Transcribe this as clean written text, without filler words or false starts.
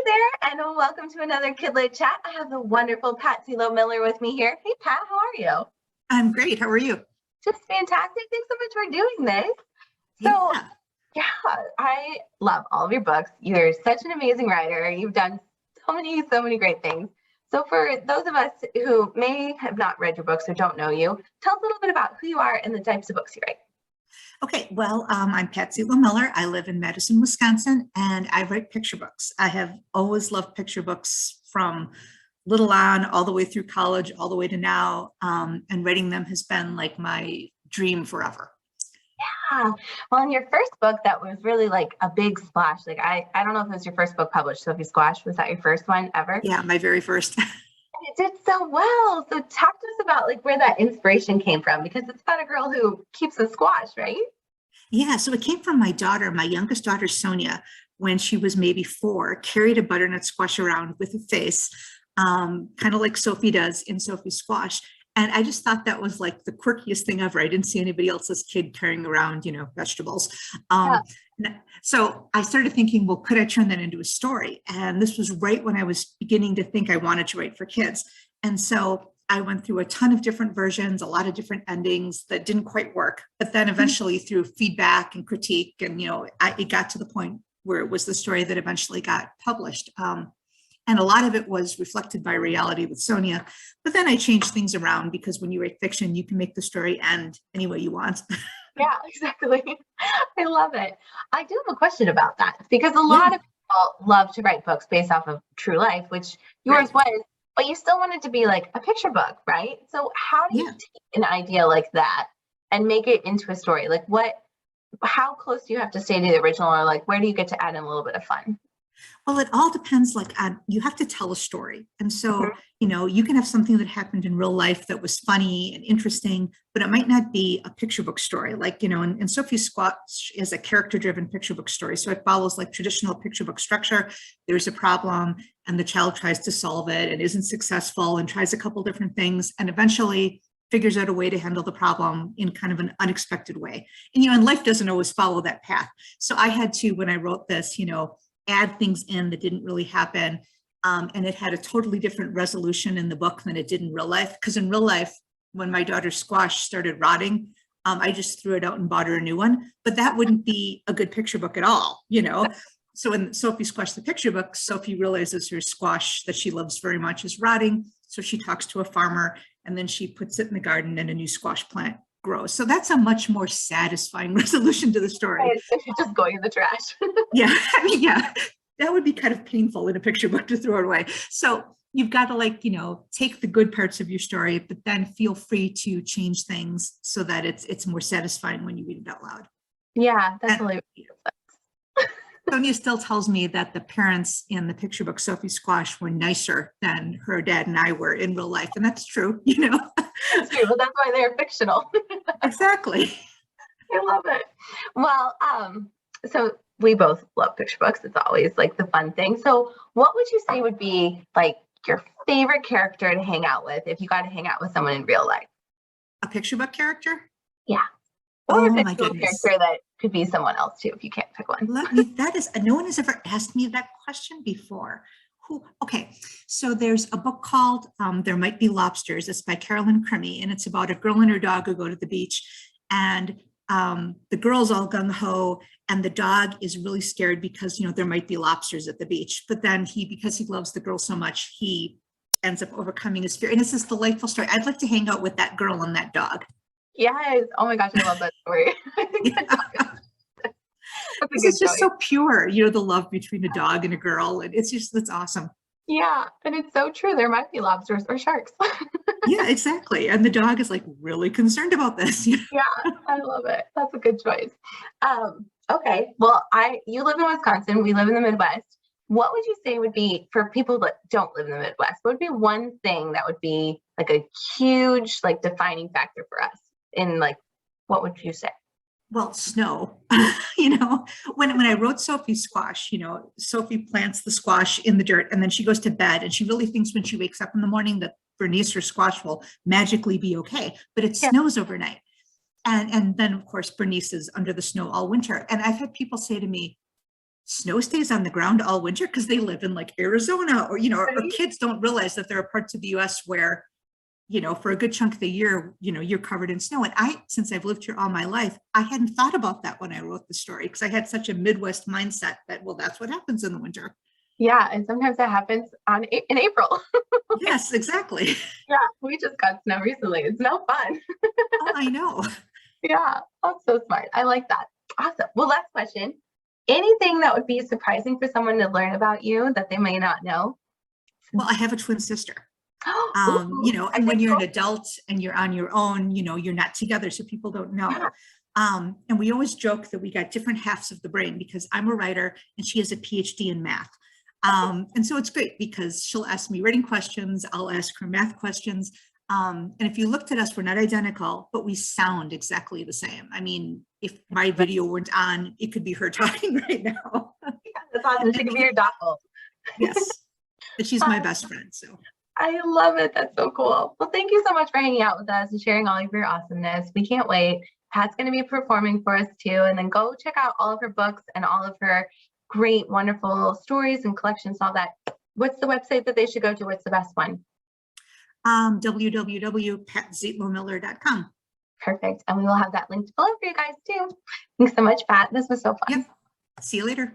there, and welcome to another KidLit chat. I have the wonderful Pat Zietlow Miller with me here. Hey, Pat, how are you? I'm great. How are you? Just fantastic. Thanks so much for doing this. So, yeah, I love all of your books. You're such an amazing writer. You've done so many great things. So for those of us who may have not read your books or don't know you, tell us a little bit about who you are and the types of books you write. Okay, well, I'm Pat Zietlow Miller. I live in Madison, Wisconsin, and I write picture books. I have always loved picture books from little on all the way through college, all the way to now, and writing them has been like my dream forever. Yeah. Well, in your first book, that was really like a big splash. Like, I don't know if it was your first book published, Sophie's Squash. Was that your first one ever? Yeah, my very first. It did so well. So talk to us about like where that inspiration came from, because it's about a girl who keeps a squash, right? Yeah, so it came from my daughter, my youngest daughter, Sonia, when she was maybe 4, carried a butternut squash around with a face, kind of like Sophie does in Sophie's Squash. And I just thought that was like the quirkiest thing ever. I didn't see anybody else's kid carrying around, vegetables. So I started thinking, well, could I turn that into a story? And this was right when I was beginning to think I wanted to write for kids. And so I went through a ton of different versions, a lot of different endings that didn't quite work. But then eventually through feedback and critique, and, it got to the point where it was the story that eventually got published. And a lot of it was reflected by reality with Sonia. But then I changed things around because when you write fiction, you can make the story end any way you want. Yeah, exactly. I love it. I do have a question about that, because a lot of people love to write books based off of true life, which yours was, but you still wanted to be like a picture book, right? So how do you take an idea like that and make it into a story? Like how close do you have to stay to the original, or like where do you get to add in a little bit of fun? Well, it all depends, you have to tell a story. And so, you can have something that happened in real life that was funny and interesting, but it might not be a picture book story. Like, and Sophie's Squash is a character-driven picture book story. So it follows like traditional picture book structure. There's a problem and the child tries to solve it and isn't successful and tries a couple different things and eventually figures out a way to handle the problem in kind of an unexpected way. And, life doesn't always follow that path. So I had to, when I wrote this, add things in that didn't really happen. And it had a totally different resolution in the book than it did in real life. Because in real life, when my daughter's squash started rotting, I just threw it out and bought her a new one. But that wouldn't be a good picture book at all, So in Sophie's Squash, the picture book, Sophie realizes her squash that she loves very much is rotting. So she talks to a farmer and then she puts it in the garden and a new squash plant grows. So that's a much more satisfying resolution to the story. Right, so she's just going in the trash. Yeah, that would be kind of painful in a picture book to throw it away. So you've got to take the good parts of your story, but then feel free to change things so that it's more satisfying when you read it out loud. Yeah, that's totally. Sonia still tells me that the parents in the picture book Sophie's Squash were nicer than her dad and I were in real life, and that's true. That's true. Well, that's why they're fictional. Exactly. I love it. Well, so we both love picture books. It's always like the fun thing. So what would you say would be like your favorite character to hang out with if you got to hang out with someone in real life? A picture book character? Yeah. Or a fictional character that could be someone else too, if you can't pick one. No one has ever asked me that question before. Okay, so there's a book called There Might Be Lobsters. It's by Carolyn Crimi, and it's about a girl and her dog who go to the beach. And the girl's all gung-ho, and the dog is really scared because, there might be lobsters at the beach. But then because he loves the girl so much, he ends up overcoming his fear. And it's this delightful story. I'd like to hang out with that girl and that dog. Yes. Oh my gosh, I love that story. It's just so pure, the love between a dog and a girl. And it's awesome. Yeah. And it's so true. There might be lobsters or sharks. Yeah, exactly. And the dog is like really concerned about this. Yeah, I love it. That's a good choice. Okay. Well, you live in Wisconsin. We live in the Midwest. What would you say would be, for people that don't live in the Midwest, what would be one thing that would be like a huge, like defining factor for us in like, what would you say? Well, snow, when I wrote Sophie's Squash, Sophie plants the squash in the dirt and then she goes to bed and she really thinks when she wakes up in the morning that Bernice, her squash, will magically be okay, but it snows overnight. And then of course, Bernice is under the snow all winter. And I've had people say to me, snow stays on the ground all winter because they live in like Arizona, or, you know, or Right? kids don't realize that there are parts of the US where, you know, for a good chunk of the year, you know, you're covered in snow. And since I've lived here all my life, I hadn't thought about that when I wrote the story, because I had such a Midwest mindset that, well, that's what happens in the winter. Yeah, and sometimes that happens in April. Yes, exactly. Yeah, we just got snow recently. It's no fun. Oh, I know. Yeah, that's so smart. I like that. Awesome. Well, last question. Anything that would be surprising for someone to learn about you that they may not know? Well, I have a twin sister. Ooh, You know, I and when think you're so. an adult and you're on your own, you know, you're not together, so people don't know. Yeah. And we always joke that we got different halves of the brain, because I'm a writer and she has a PhD in math. And so it's great because she'll ask me writing questions, I'll ask her math questions. And if you looked at us, we're not identical, but we sound exactly the same. I mean, if my video weren't on, it could be her talking right now. Yeah, that's awesome. She And can be your doppel. yes, and she's my best friend. So I love it. That's so cool. Well, thank you so much for hanging out with us and sharing all of your awesomeness. We can't wait. Pat's going to be performing for us too. And then go check out all of her books and all of her great, wonderful stories and collections and all that. What's the website that they should go to? What's the best one? www.patzietlow.miller.com. Perfect. And we will have that linked below for you guys too. Thanks so much, Pat. This was so fun. Yep. See you later.